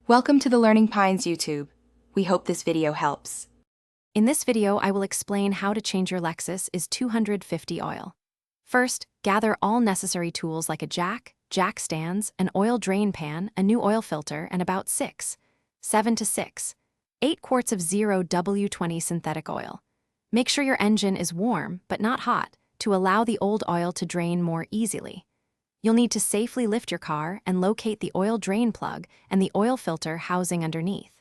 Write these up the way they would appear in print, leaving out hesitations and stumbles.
Welcome to the Learning Pines YouTube. We hope this video helps. In this video, I will explain how to change your Lexus IS250 oil. First, gather all necessary tools like a jack stands, an oil drain pan, a new oil filter, and about 7 to 8 quarts of 0W20 synthetic oil. Make sure your engine is warm, but not hot, to allow the old oil to drain more easily. You'll need to safely lift your car and locate the oil drain plug and the oil filter housing underneath.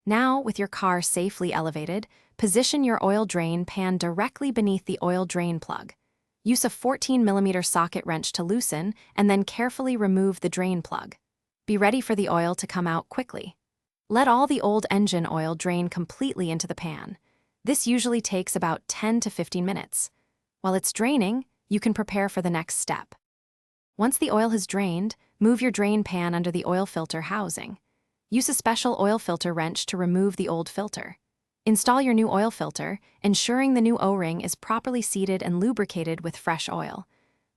Now, with your car safely elevated, position your oil drain pan directly beneath the oil drain plug. Use a 14mm socket wrench to loosen and then carefully remove the drain plug. Be ready for the oil to come out quickly. Let all the old engine oil drain completely into the pan. This usually takes about 10 to 15 minutes. While it's draining, you can prepare for the next step. Once the oil has drained, move your drain pan under the oil filter housing. Use a special oil filter wrench to remove the old filter. Install your new oil filter, ensuring the new O-ring is properly seated and lubricated with fresh oil.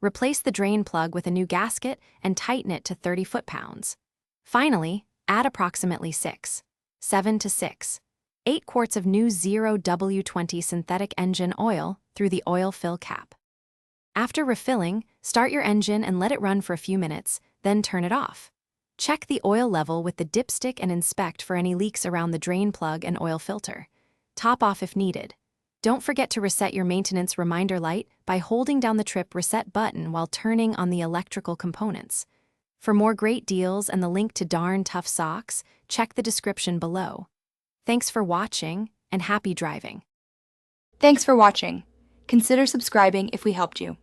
Replace the drain plug with a new gasket and tighten it to 30 foot-pounds. Finally, add approximately 7 to 8 quarts of new 0W20 synthetic engine oil through the oil fill cap. After refilling, start your engine and let it run for a few minutes, then turn it off. Check the oil level with the dipstick and inspect for any leaks around the drain plug and oil filter. Top off if needed. Don't forget to reset your maintenance reminder light by holding down the trip reset button while turning on the electrical components. For more great deals and the link to Darn Tough Socks, check the description below. Thanks for watching, and happy driving. Thanks for watching. Consider subscribing if we helped you.